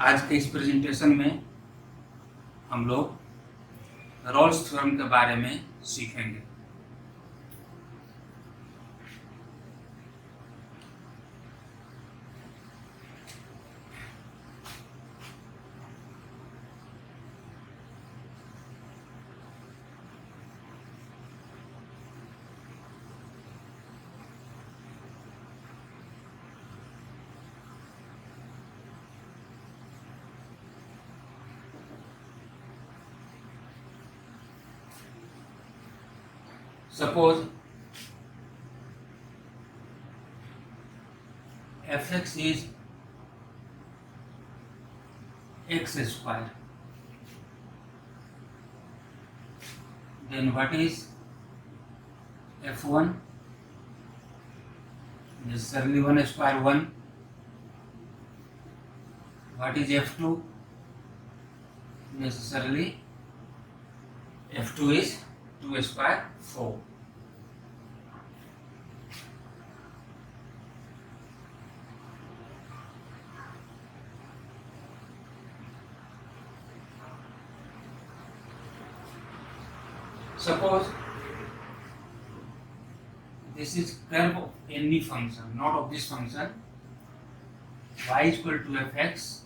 आज के इस प्रेजेंटेशन में हम लोग रोल्स थ्योरम के बारे में सीखेंगे। Suppose fx is x square, then what is f1? Necessarily 1 square 1. What is f2? Necessarily f2 is 2 square 4. Suppose this is curve of any function, not of this function, y is equal to fx,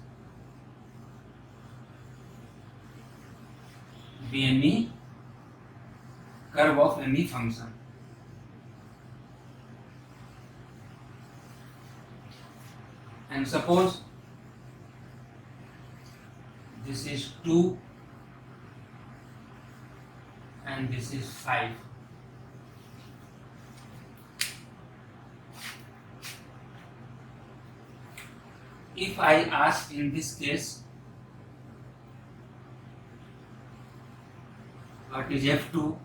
be any curve of any function. And suppose this is 2 and this is 5. If I ask in this case what is f2,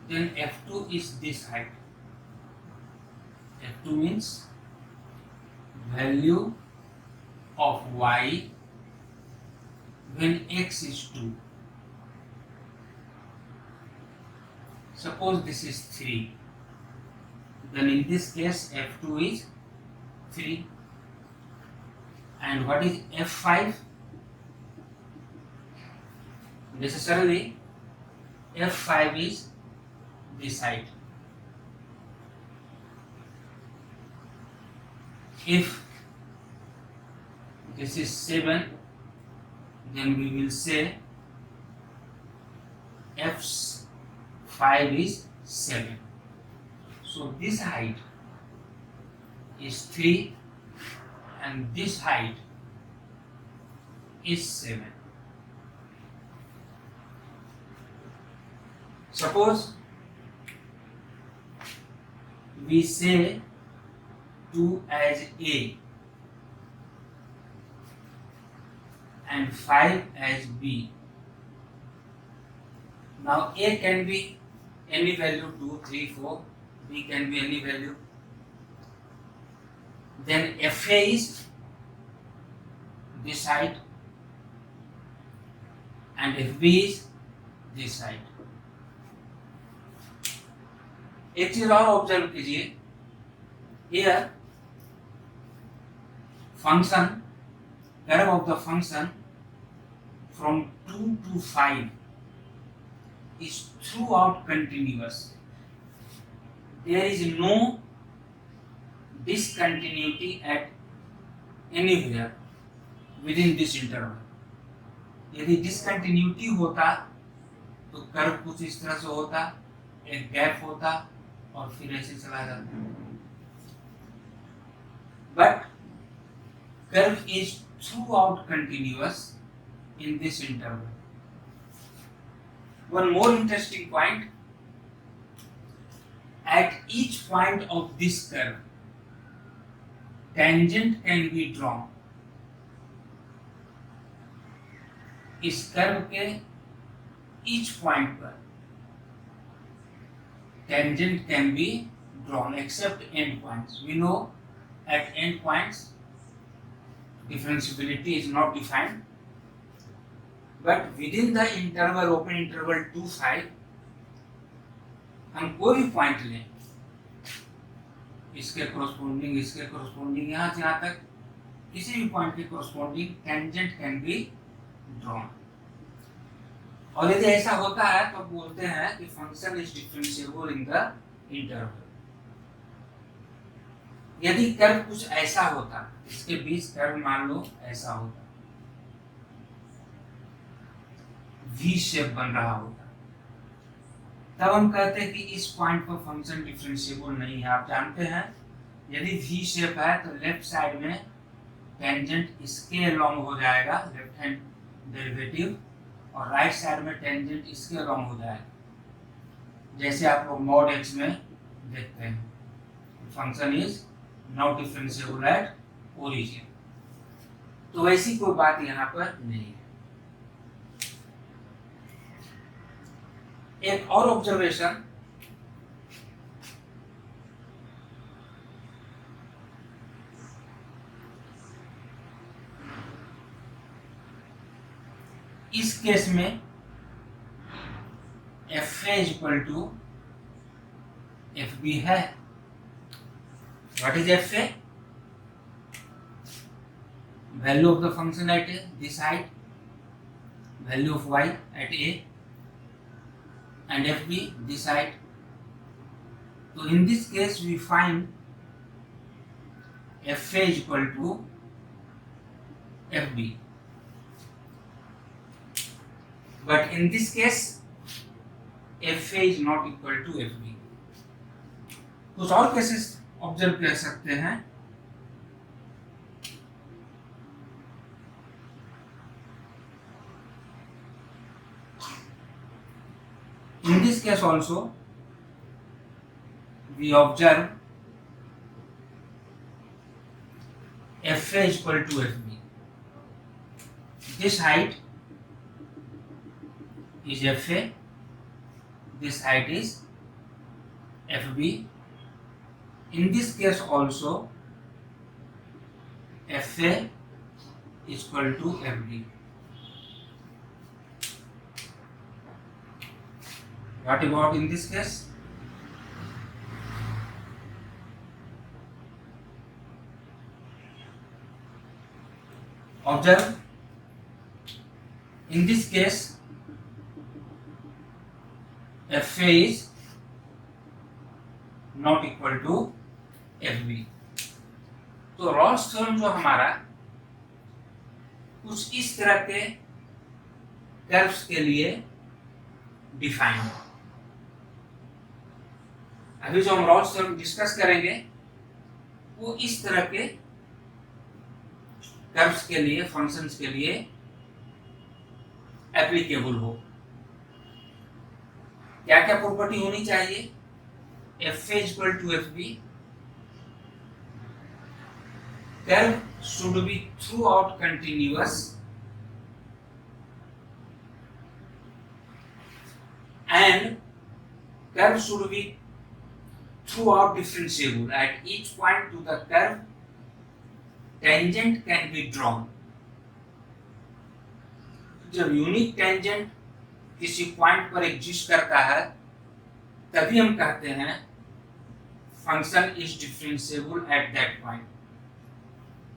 then f2 is this height. f2 means value of y when x is 2. Suppose this is 3, then in this case f2 is 3. And what is f5? Necessarily f5 is this height. If this is 7, then we will say f5 is 7. So this height is 3 and this height is 7. Suppose we say 2 as A and 5 as B. Now A can be any value 2, 3, 4, B can be any value. Then FA is this side and FB is this side. एक चीज और observe कीजिए, here function, curve of the function from 2 to 5 is throughout continuous. There is no discontinuity at anywhere within this interval. यदि discontinuity होता तो curve कुछ इस तरह से होता, एक गैप होता और फिर ऐसे चला जाता. But curve is throughout continuous in this interval. One more interesting point, at each point of this curve, tangent can be drawn. इस कर्व के each point पर tangent can be drawn except end points. We know at end points differentiability is not defined, but within the interval open interval 2, 5 हम कोई भी point लें, इसके corresponding यहाँ से यहाँ तक किसी भी पॉइंट के corresponding tangent can be drawn. और यदि ऐसा होता है तो बोलते हैं कि function is differentiable in the interval. यदि कर्व कुछ ऐसा होता, इसके बीच कर्व मान लो ऐसा होता, वी शेप बन रहा होता, तब हम कहते हैं कि इस पॉइंट पर फंक्शन डिफरेंशिएबल नहीं है। आप जानते हैं यदि वी शेप है तो लेफ्ट साइड में टेंजेंट इसके अलोंग हो जाएगा, लेफ्ट हैंड डेरिवेटिव, और राइट साइड में टेंजेंट इसके अलोंग हो जाएगा, जैसे आप लोग मॉड एक्स में देखते हैं। Function is not differentiable at origin. तो वैसी कोई बात यहाँ पर नहीं है। एक और ऑब्जर्वेशन, इस केस में F A equal to F B है। What is F A? Value of the function at A, this height, value of y at a, and fb this height. So in this case we find fa is equal to fb, but in this case fa is not equal to fb. कुछ और cases observe कर सकते हैं। In this case also we observe fa is equal to fb. This height is fa, this height is fb. In this case also fa is equal to fb. What about in this case? Observe, in this case fa is not equal to fb. तो Rolle's theorem जो हमारा कुछ इस तरह के curves के लिए define है। अभी जो हम रॉल्स थ्योरम डिस्कस करेंगे वो इस तरह के कर्व्स के लिए, फंक्शंस के लिए एप्लीकेबल हो। क्या क्या प्रॉपर्टी होनी चाहिए? fa equal to fb, curve should be throughout continuous, and curve should be throughout differentiable. At each point to the curve, tangent can be drawn. जब यूनिक टेंजेंट किसी point पर exist करता है तभी हम कहते हैं function is differentiable at that point.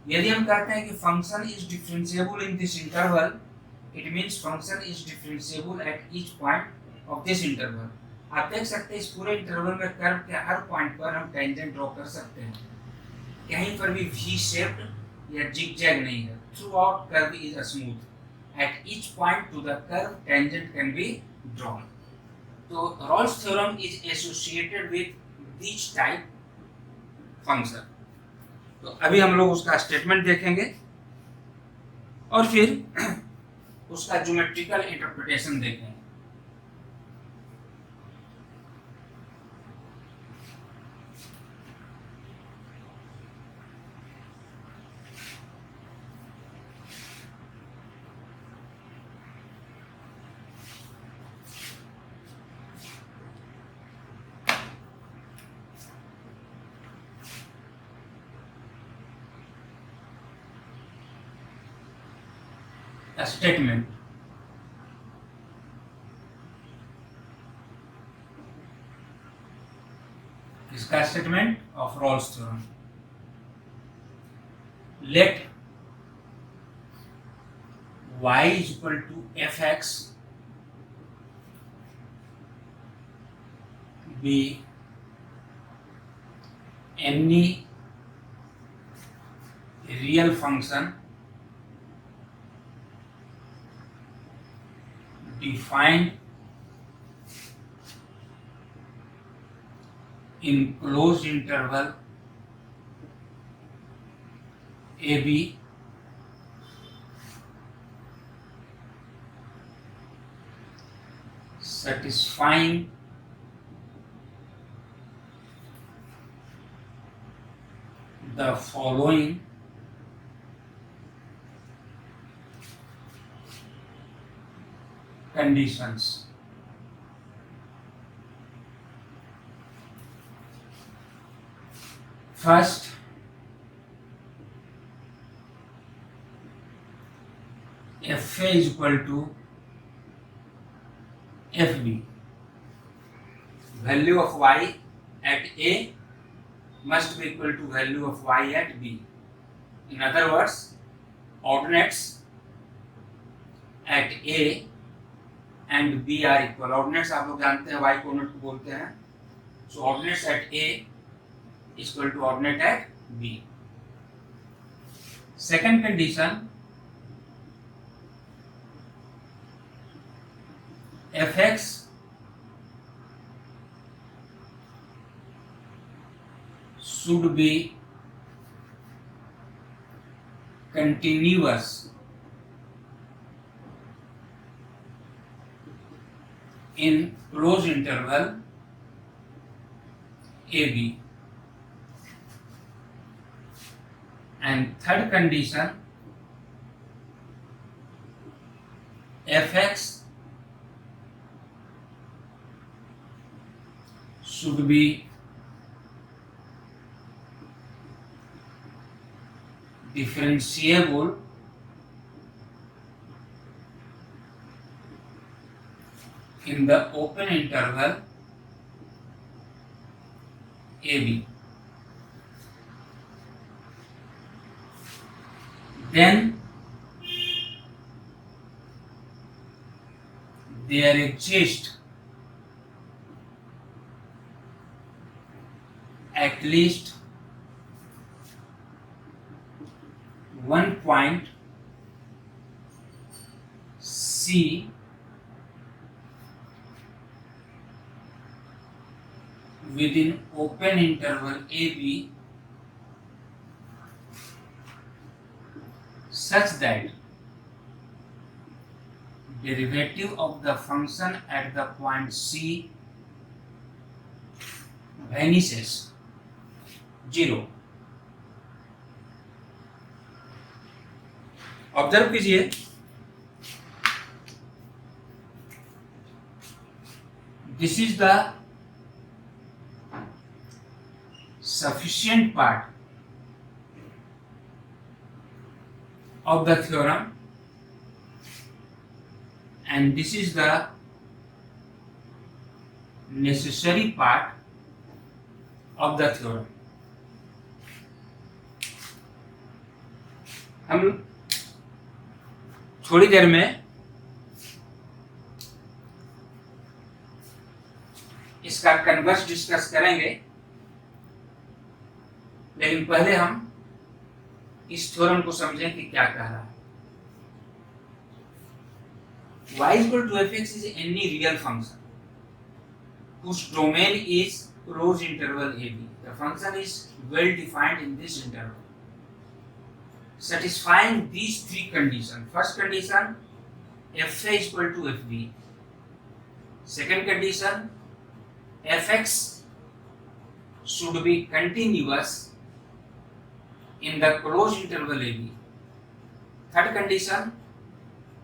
यदि हम कहते हैं कि function is differentiable in this interval, it means function is differentiable at each point of this interval. आप देख सकते हैं इस पूरे इंटरवल में कर्व के हर पॉइंट पर हम टेंजेंट ड्रॉ कर सकते हैं। कहीं पर भी वी शेप्ड या जिगजैग नहीं है। Throughout curve is smooth. At each point to the curve tangent can be drawn. तो Rolle's theorem is associated with this type function. तो अभी हम लोग उसका स्टेटमेंट देखेंगे और फिर उसका ज्योमेट्रिकल इंटरप्रिटेशन देखेंगे। A statement. इसका statement of Rolle's theorem. Let y is equal to fx be any real function defined in closed interval AB satisfying the following conditions. First, fa is equal to fb. Value of y at a must be equal to value of y at b. In other words, ordinates at a and b are equal. Ordinates आप लोग जानते हैं y coordinate को बोलते हैं. So ordinates at a is equal to ordinate at b. Second condition, fx should be continuous in closed interval AB. And third condition, fx should be differentiable in the open interval AB. Then there exists at least one point C within open interval AB such that derivative of the function at the point C vanishes 0. Observe कीजिए, this is the sufficient part of the theorem and this is the necessary part of the theorem. हम थोड़ी देर में इसका converse discuss करेंगे, लेकिन पहले हम इस थ्योरम को समझें कि क्या कह रहा है. y equal to fx is any real function whose domain is closed interval AB. The function is well defined in this interval, satisfying these three conditions. First condition, fa is equal to fb. Second condition, fx should be continuous in the closed interval AB. Third condition,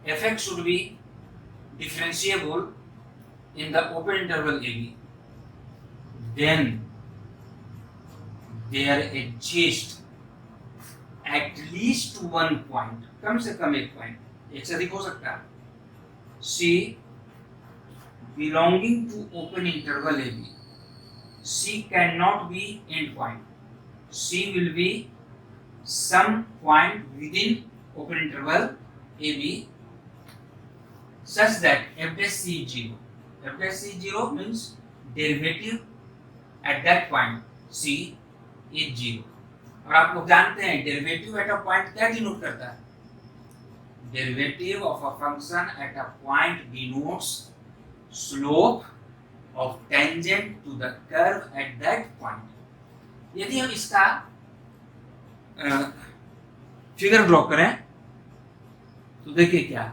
fx should be differentiable in the open interval AB. Then there exists at least one point, कम से कम एक point, एक से अधिक हो सकता है, C belonging to open interval AB. C cannot be end point. C will be some point within open interval AB such that f dash c is 0. f dash c 0 means derivative at that point c is 0. और आप लोग जानते हैं derivative at a point क्या denote करता है? Derivative of a function at a point denotes slope of tangent to the curve at that point. यदि हम इसका फिगर ड्रॉ करें तो देखिए क्या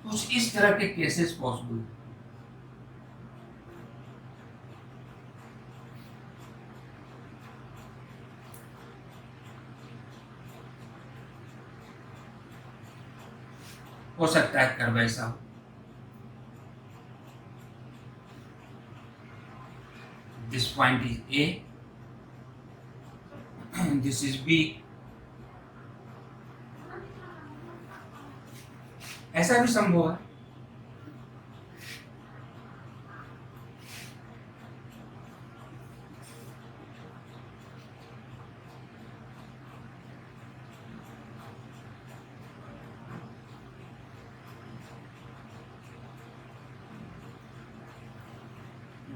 कुछ इस तरह के केसेस पॉसिबल हो सकता है कर्व ऐसा हो. This point is A, this is B. ऐसा भी संभव है.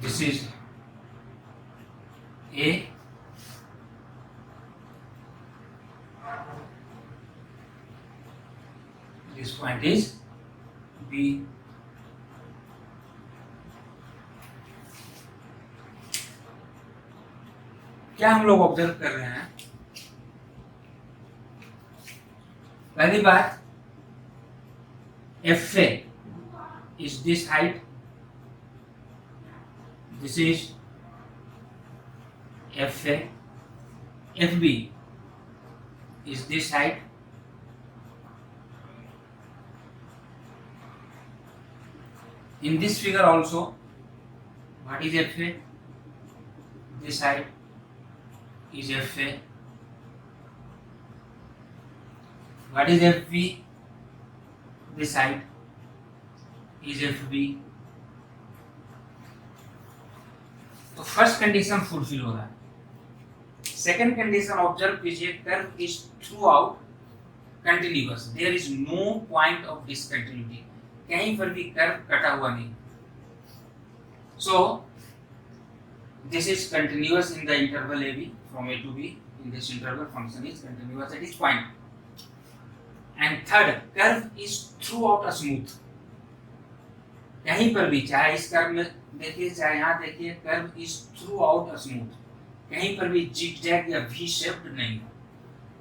This is A, this point is B. क्या हम लोग ऑब्जर्व कर रहे हैं? पहली बात, F A is this height, this is FA, FB is this height. In this figure also, what is FA? This height is FA. What is FB? This height is FB. तो first condition fulfil हो रहा है. Second condition observe कीजिए, curve is throughout continuous, there is no point of discontinuity, कहीं पर भी curve कटा हुआ नहीं. So this is continuous in the interval A B from A to B. In this interval function is continuous at each point. And third, curve is throughout smooth, कहीं पर भी, चाहे इस कर्व में देखिए चाहे यहाँ देखिए, curve is throughout smooth, कहीं पर भी जिगजैग या वी शेप्ड नहीं.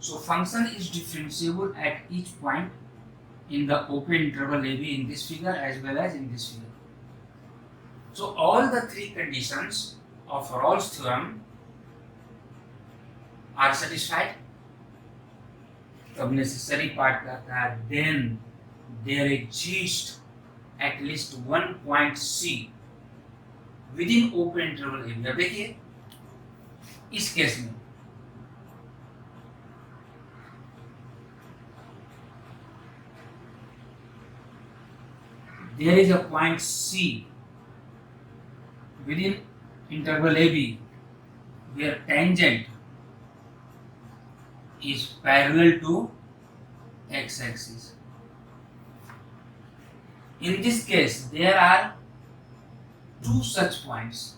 So function is differentiable at each point in the open interval A B in this figure as well as in this figure. So all the three conditions of Rolle's theorem are satisfied. तब necessary part कहता है then there exist at least one point C within open interval area. देखिए इस case में there is a point C within interval AB where tangent is parallel to x-axis. In this case, there are two such points,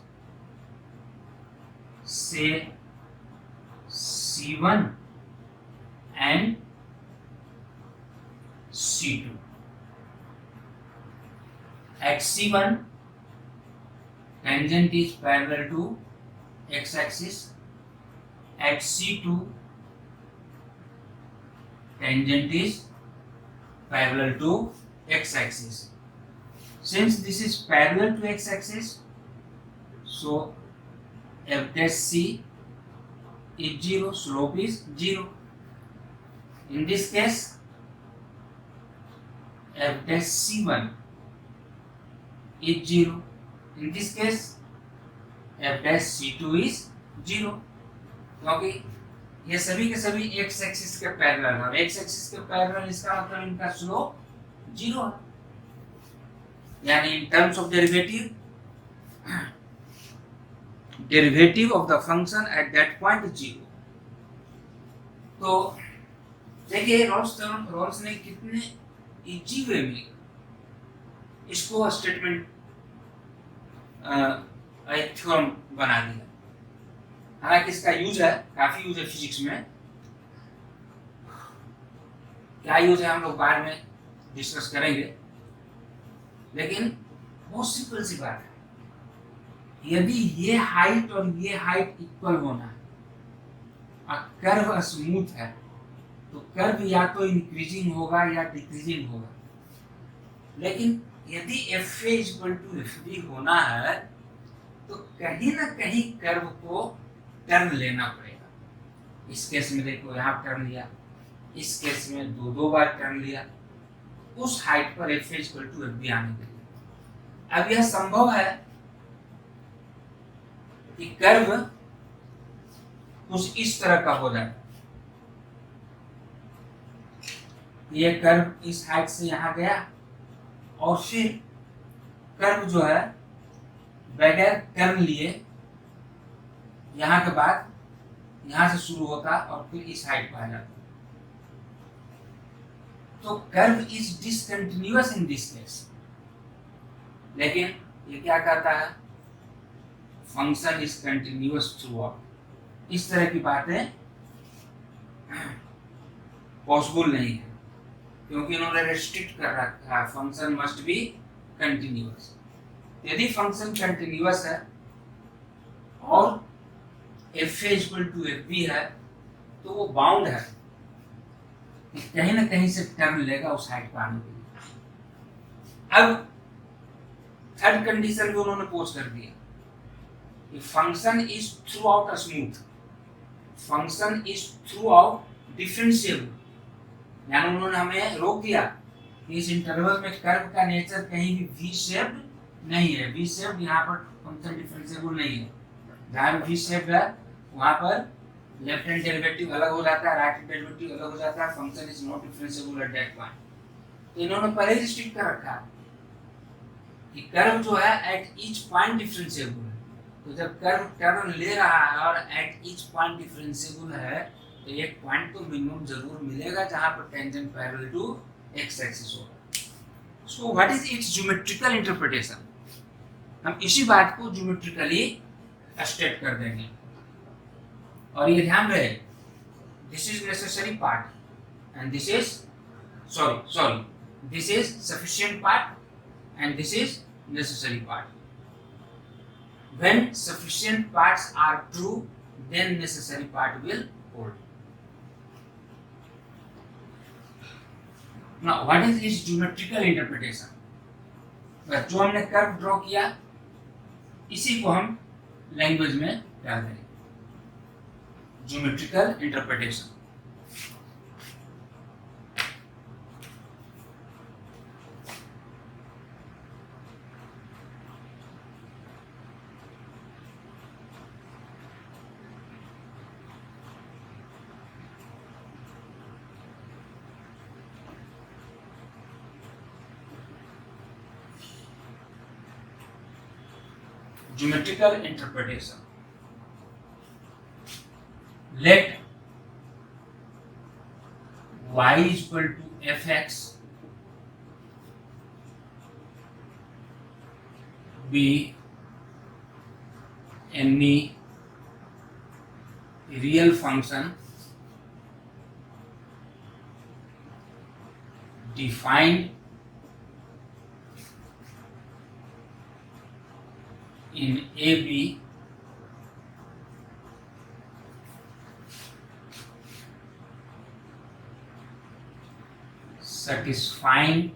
say C1 and C2. At C1, tangent is parallel to x-axis. At C2, tangent is parallel to x-axis. Since this is parallel to x-axis, so f dash c is 0, slope is 0. In this case, f dash c1 is 0. In this case, f dash c2 is 0. क्योंकि ये सभी के सभी x axis के parallel है. x axis के parallel इसका मतलब इनका स्लोप 0 है. यानी in terms of derivative of the function at that point is 0. तो देखिए रॉल्स ने कितने इजी वे में इसको स्टेटमेंट थ्योरम बना दिया। हालांकि इसका यूज है, काफी यूज है फिजिक्स में। क्या यूज है हम लोग बाद में डिस्कस करेंगे, लेकिन बहुत सिंपल सी बात है। यदि ये हाइट और ये हाइट इक्वल होना है और कर्व स्मूथ है, तो कर्व या तो इंक्रीजिंग होगा या डिक्रीजिंग होगा। लेकिन यदि F A equal to F B होना है, तो कहीं ना कहीं कर्व को टर्न लेना पड़ेगा। इस केस में देखो यहाँ टर्न लिया, इस केस में दो बार टर्न लिया, उस हाइट पर F A equal to F B आने के लिए। अब यह संभव है कि कर्व कुछ इस तरह का हो जाए। ये कर्व इस हाइट से यहाँ गया और फिर कर्व जो है बगैर टर्न लिए यहाँ के बाद यहाँ से शुरू होता और फिर इस हाइट पर आ जाता। तो curve is discontinuous in this case. लेकिन ये क्या कहता है, function is continuous through out. इस तरह की बातें पॉसिबल नहीं है, क्योंकि इन्होंने रेस्ट्रिक्ट कर रखा है फंक्शन मस्ट बी कंटिन्यूअस। यदि फंक्शन कंटिन्यूअस है और F A equal to F B है, तो वो बाउंड है कि कहीं ना कहीं से टर्न लेगा उस हाइट पर आने के लिए। अब थर्ड कंडीशन भी उन्होंने पोज कर दिया कि function is throughout smooth, function is through out differentiable. यानी उन्होंने हमें रोक दिया कि इस इंटरवल में कर्व का नेचर कहीं भी वी शेप्ड नहीं है। वी शेप्ड यहाँ पर फंक्शन डिफरेंशिएबल नहीं है। जहाँ वी शेप्ड है वहाँ पर लेफ्ट हैंड डेरिवेटिव अलग हो जाता है, राइट हैंड डेरिवेटिव अलग हो जाता है, function is not differentiable at that point. तो इन्होंने पहले ही रिस्ट्रिक्ट कर रखा है कि कर्व जो है एट ईच पॉइंट डिफरेंशिएबल है। तो जब कर्व टर्न ले रहा है और एट ईच पॉइंट डिफरेंशिएबल है, तो एक पॉइंट तो मिनिमम जरूर मिलेगा जहां पर tangent parallel to X axis होगा। So what is its geometrical interpretation? हम इसी बात को ज्योमेट्रिकली स्टेट कर देंगे। और ये ध्यान रहे, this is necessary part and this is this is sufficient part and this is necessary part. When sufficient parts are true, then necessary part will hold. Now, what is its geometrical interpretation? बस जो हमने curve draw किया, इसी को हम language में डाल देंगे। Geometrical interpretation. Geometrical interpretation. Let y is equal to fx be any real function defined in AB satisfying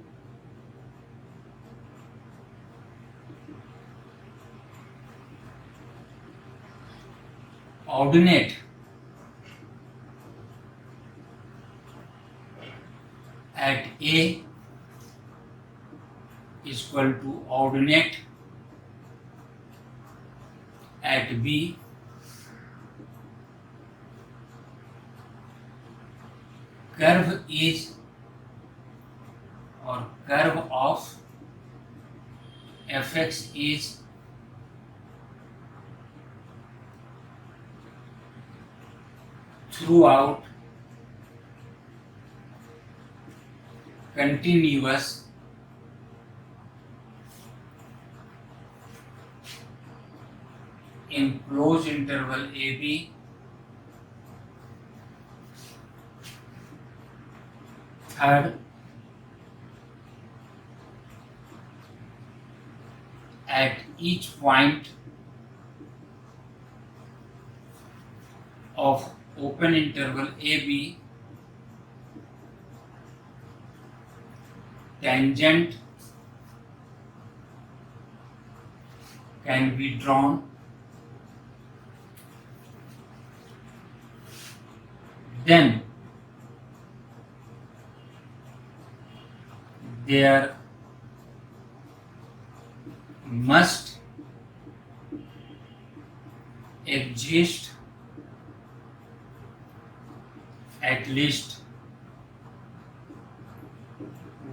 ordinate at A is equal to ordinate at B curve is or curve of fx is throughout continuous in closed interval AB third at each point of open interval AB tangent can be drawn, then there must exist at least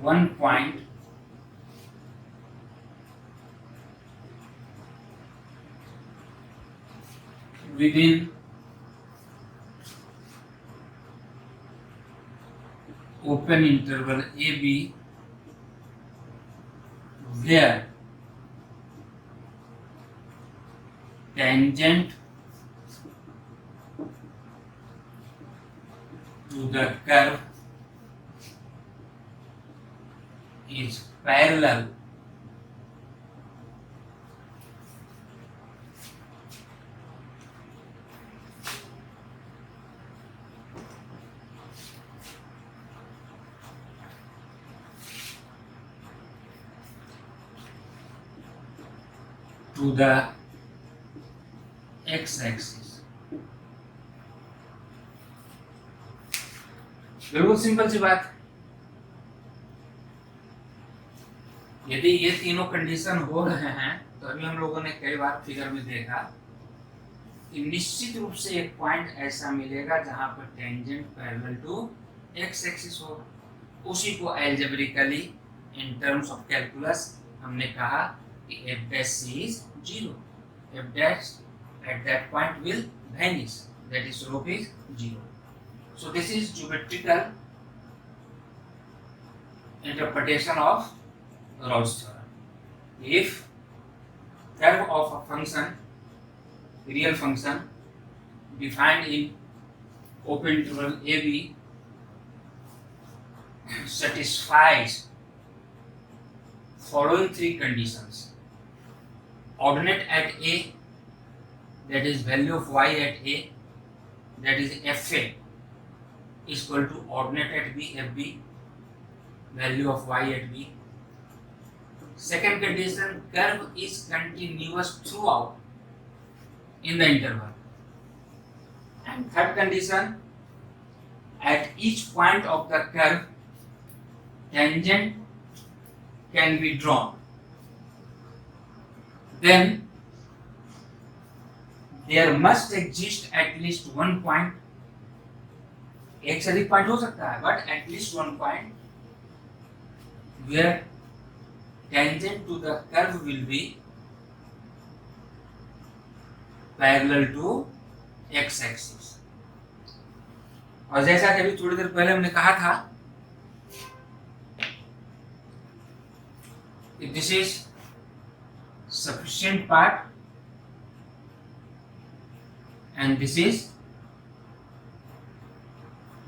one point within open interval AB where tangent to the curve is parallel to the x-axis। बिल्कुल simple सी बात। यदि ये तीनों condition हो रहे हैं तो अभी हम लोगों ने कई बार फिगर में देखा कि निश्चित रूप से एक पॉइंट ऐसा मिलेगा जहां पर tangent parallel to X axis होगा। उसी को algebraically in terms of calculus हमने कहा कि f dash is 0, f dash at that point will vanish, that is slope is 0. So this is geometrical interpretation of Rolle's theorem. If curve of a function, real function defined in open interval AB satisfies following three conditions: ordinate at A, that is value of y at A, that is fa is equal to ordinate at B, fb, value of y at B. Second condition, curve is continuous throughout in the interval. And third condition, at each point of the curve tangent can be drawn, then there must exist at least one point, एक से अधिक point हो सकता है, but at least one point where tangent to the curve will be parallel to x axis. और जैसा कि अभी थोड़ी देर पहले हमने कहा था, if this is sufficient part and this is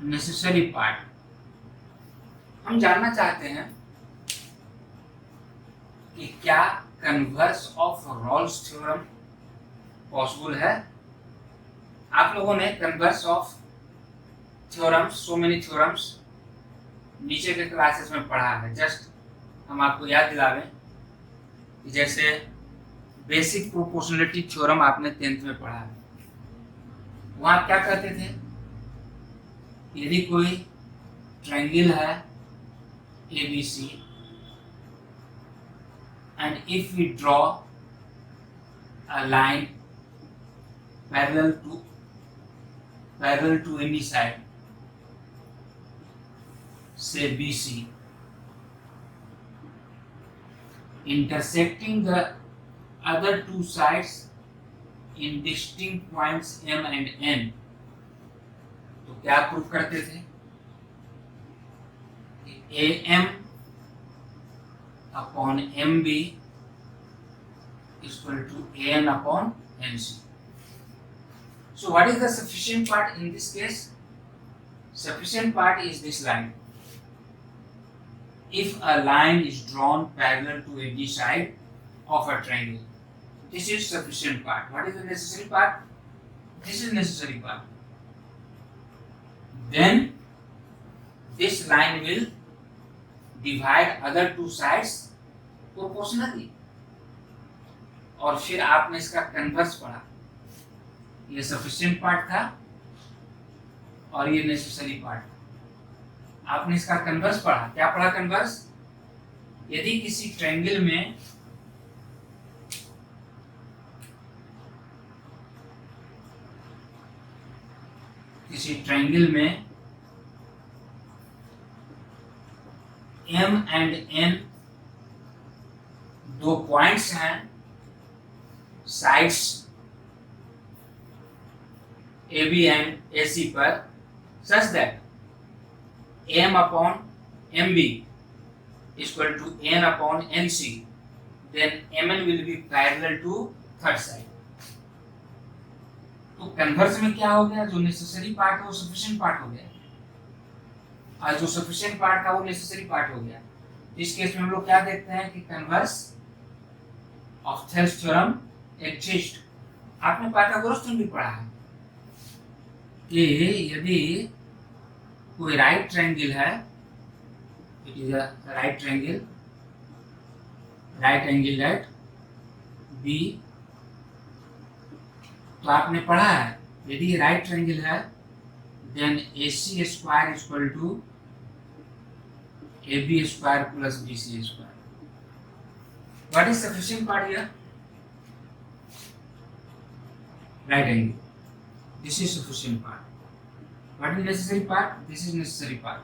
necessary part, हम जानना चाहते हैं कि क्या converse of Rolle's theorem possible है। आप लोगों ने converse of theorems, so many theorems नीचे के क्लासेस में पढ़ा है। जस्ट हम आपको याद दिलावें कि जैसे बेसिक प्रोपोर्शनलिटी थ्योरम आपने 10th में पढ़ा है। वहाँ क्या कहते थे, यदि कोई ट्रायंगल है ABC and if we draw a line parallel to any side, say BC, intersecting the other two sides in distinct points M and N, तो क्या प्रूफ करते थे कि AM upon MB is equal to AN upon NC. So what is the sufficient part in this case? Sufficient part is this line. If a line is drawn parallel to any side of a triangle, this is sufficient part. What is the necessary part? This is necessary part. Then this line will divide other two sides proportionally. और फिर आपने इसका converse पढ़ा. ये sufficient part था और ये necessary part. आपने इसका कन्वर्स पढ़ा. क्या पढ़ा कन्वर्स? यदि किसी ट्रायंगल में M एंड N दो पॉइंट्स हैं साइड्स AB एंड AC पर, such that M upon MB is equal to N upon NC, then MN will be parallel to third side. तो कन्वर्स में क्या हो गया? जो नेसेसरी पार्ट है वो सफिशिएंट पार्ट हो गया, और जो सफिशिएंट पार्ट था वो नेसेसरी पार्ट हो गया. इस केस में हम लोग क्या देखते हैं कि converse of Thales theorem exist. आपने पाइथागोरस थ्योरम भी पढ़ा है कि यदि कोई राइट ट्रायंगल है, it is a right triangle, right angle at B, तो आपने पढ़ा है यदि राइट ट्रायंगल है then AC square is equal to AB square plus BC square. What is sufficient part here? Right angle. This is sufficient part. What is necessary part? This is necessary part.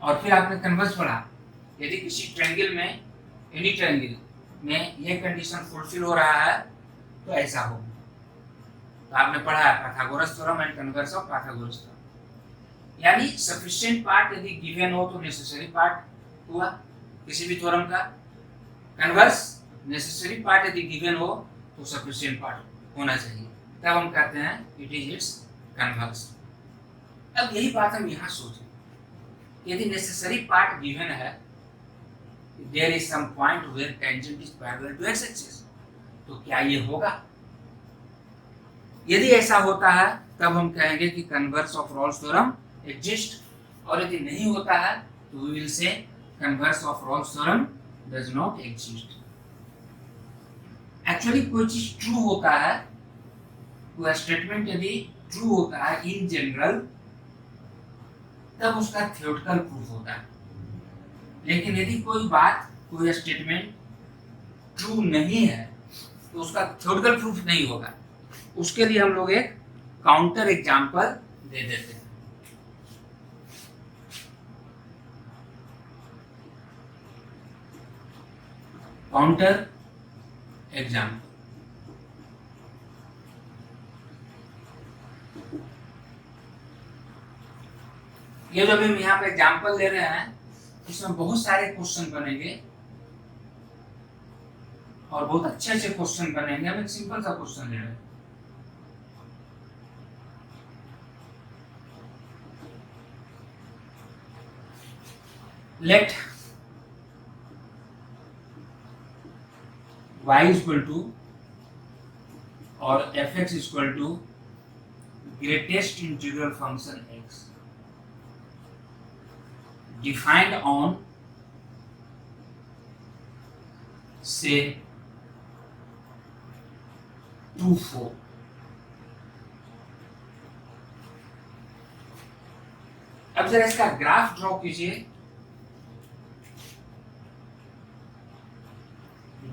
और फिर आपने converse पढ़ा. यदि किसी triangle में, any triangle में ये condition fulfil हो रहा है तो ऐसा हो. तो आपने पढ़ा है Pythagoras theorem and converse of Pythagoras theorem. यानी सफिशिएंट पार्ट यदि गिवन हो तो नेसेसरी पार्ट हुआ किसी भी थ्योरम का. कन्वर्स नेसेसरी पार्ट यदि गिवन हो तो सफिशिएंट पार्ट होना चाहिए, तब हम कहते हैं इट इज इट्स कन्वर्स. अब यही बात हम यहाँ सोचें, यदि नेसेसरी पार्ट गिवन है, there is some point where tangent is parallel to X axis, तो क्या ये होगा? यदि ऐसा होता है तब हम कहेंगे कि converse of Rolle's theorem exist, और यदि नहीं होता है तो we will say converse of Rolle's theorem does not exist. Actually कोई चीज ट्रू होता है, कोई स्टेटमेंट यदि ट्रू होता है इन जनरल, तब उसका थ्योरेटिकल प्रूफ होता है. लेकिन यदि कोई बात, कोई स्टेटमेंट ट्रू नहीं है तो उसका थ्योरेटिकल प्रूफ नहीं होगा. उसके लिए हम लोग एक काउंटर एग्जांपल दे देते हैं. Counter example. ये जो हम यहाँ पे एग्जांपल ले रहे हैं इसमें बहुत सारे क्वेश्चन बनेंगे और बहुत अच्छे अच्छे क्वेश्चन बनेंगे. हम एक सिंपल सा क्वेश्चन ले रहे हैं. Let y is equal to or fx is equal to greatest integral function x defined on say 2, 4. अब जरा इसका ग्राफ ड्रॉ कीजिए.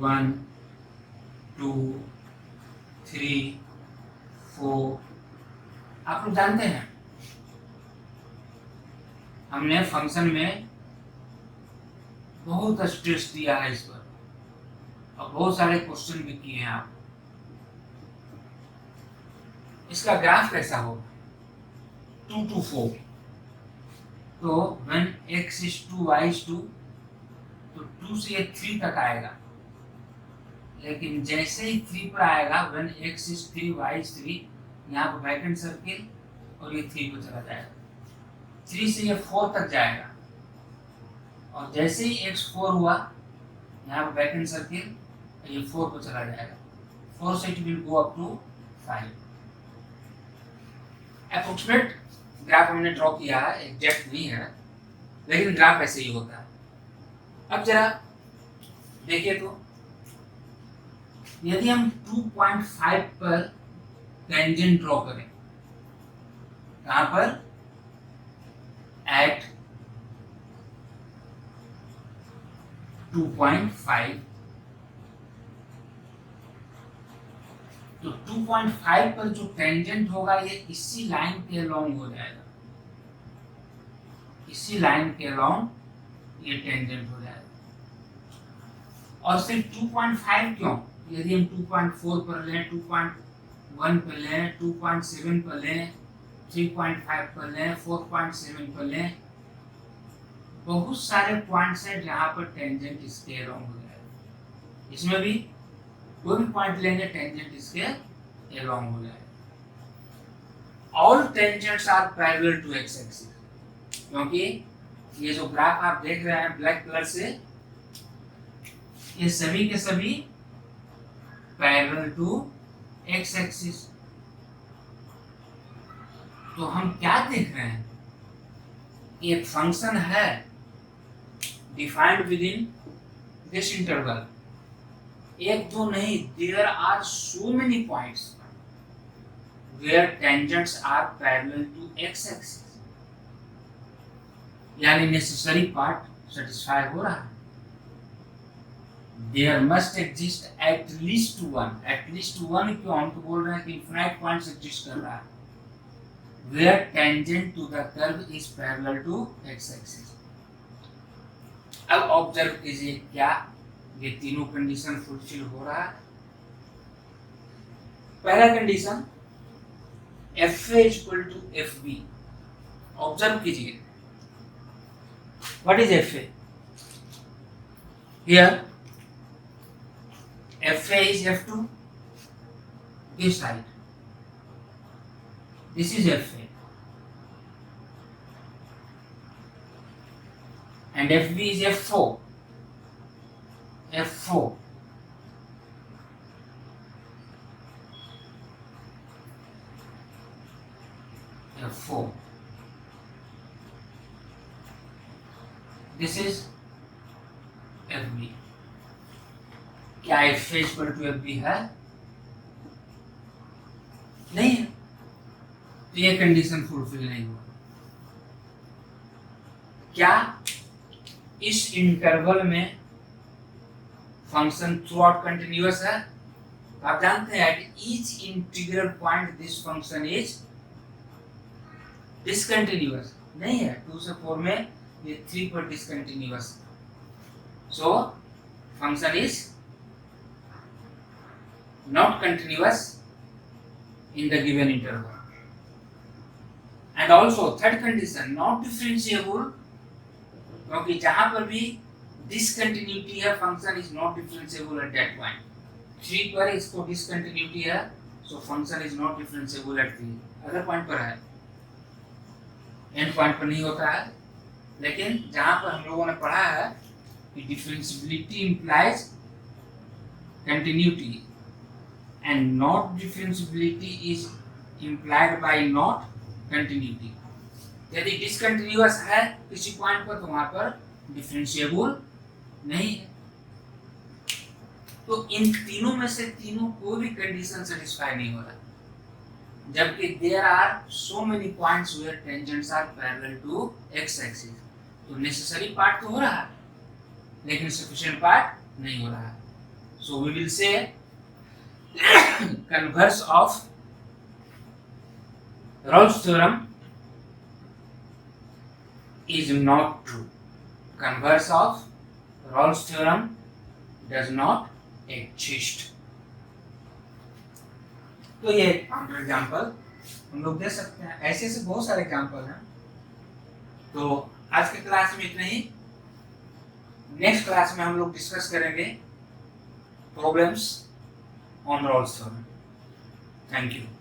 1, 2, 3, 4. आप लोग जानते हैं हमने फंक्शन में बहुत स्ट्रेस दिया है इस पर और बहुत सारे क्वेश्चन भी किए हैं आप. इसका ग्राफ कैसा होगा? 2 to 4. तो when x is 2 y is 2, तो 2 से ये 3 तक आएगा, लेकिन जैसे ही 3 पर आएगा when x is 3 y is 3, यहाँ पर वैकेंट सर्किल और ये 3 पर चला जाएगा, 3 से ये 4 तक जाएगा, और जैसे ही x 4 हुआ यहाँ पर वैकेंट सर्किल, ये 4 पर चला जाएगा, 4 से it will go up to 5। Approximate graph हमने ड्रॉ किया है, एग्जैक्ट नहीं है, लेकिन ग्राफ ऐसे ही होता है। अब जरा देखिए तो यदि हम 2.5 पर टेंजेंट ड्रॉ करें, कहां पर, एट 2.5, तो 2.5 पर जो टेंजेंट होगा ये इसी लाइन के अलोंग हो जाएगा, इसी लाइन के अलोंग ये टेंजेंट हो जाएगा। और सिर्फ 2.5 क्यों, यदि हम 2.4 पर लें, 2.1 पर लें, 2.7 पर लें, 3.5 पर लें, 4.7 पर लें, बहुत सारे पॉइंट्स हैं जहां पर टेंजेंट इसके अलोंग हो जाएगा। इसमें भी कोई भी पॉइंट लेंगे टेंजेंट इसके अलोंग हो जाएगा। All tangents are parallel to X axis, क्योंकि ये जो ग्राफ आप देख रहे हैं ब्लैक कलर से, ये सभी के सभी पैरेलल टू एक्स एक्सिस। तो हम क्या देख रहे हैं, एक फंक्शन है defined within this interval, एक दो नहीं, there are so many points where tangents are parallel to X axis, यानी नेसेसरी पार्ट सेटिस्फाई हो रहा है। There must exist at least one, at least one क्यों, हम तो बोल रहे हैं कि इनफिनाइट पॉइंट्स एग्जिस्ट कर रहा है, where tangent to the curve is parallel to X axis. अब ऑब्जर्व कीजिए क्या ये तीनों कंडीशन फुलफिल हो रहा है। पहला condition F A equal to F B, observe कीजिए what is F A, here F A is F to this side, this is FA and FB is F4, F4, F4, this is FB। क्या FA equal to FB है, नहीं है, तो ये condition fulfil नहीं हुआ। क्या इस इंटरवल में फंक्शन थ्रू आउट कंटिन्यूअस है, आप जानते हैं at each integral point this function is discontinuous, नहीं है, 2 से 4 में ये 3 पर discontinuous, so function is not continuous in the given interval। And also third condition not differentiable, क्योंकि जहां पर भी discontinuity है function is not differentiable at that point। 3 पर इसको discontinuity है, so function is not differentiable at 3, other point पर है, एंड पॉइंट पर नहीं होता है। लेकिन जहां पर हम लोगों ने पढ़ा है कि differentiability implies continuity and not differentiability is implied by not continuity। यदि डिसकंटिन्यूअस है किसी पॉइंट पर तो वहां पर डिफरेंशिएबल नहीं है। तो इन तीनों में से तीनों कोई भी कंडीशन सेटिस्फाई नहीं हो रहा, जबकि there are so many points where tangents are parallel to X axis. तो नेसेसरी पार्ट तो हो रहा है लेकिन सफिशिएंट पार्ट नहीं हो रहा है। So we will say converse of Rolle's theorem is not true। Converse of Rolle's theorem does not exist। तो ये काउंटर एग्जांपल हम लोग दे सकते हैं, ऐसे बहुत सारे एग्जांपल हैं तो आज के क्लास में इतना ही। नेक्स्ट क्लास में हम लोग डिस्कस करेंगे problems on Rolle's theorem. Thank you.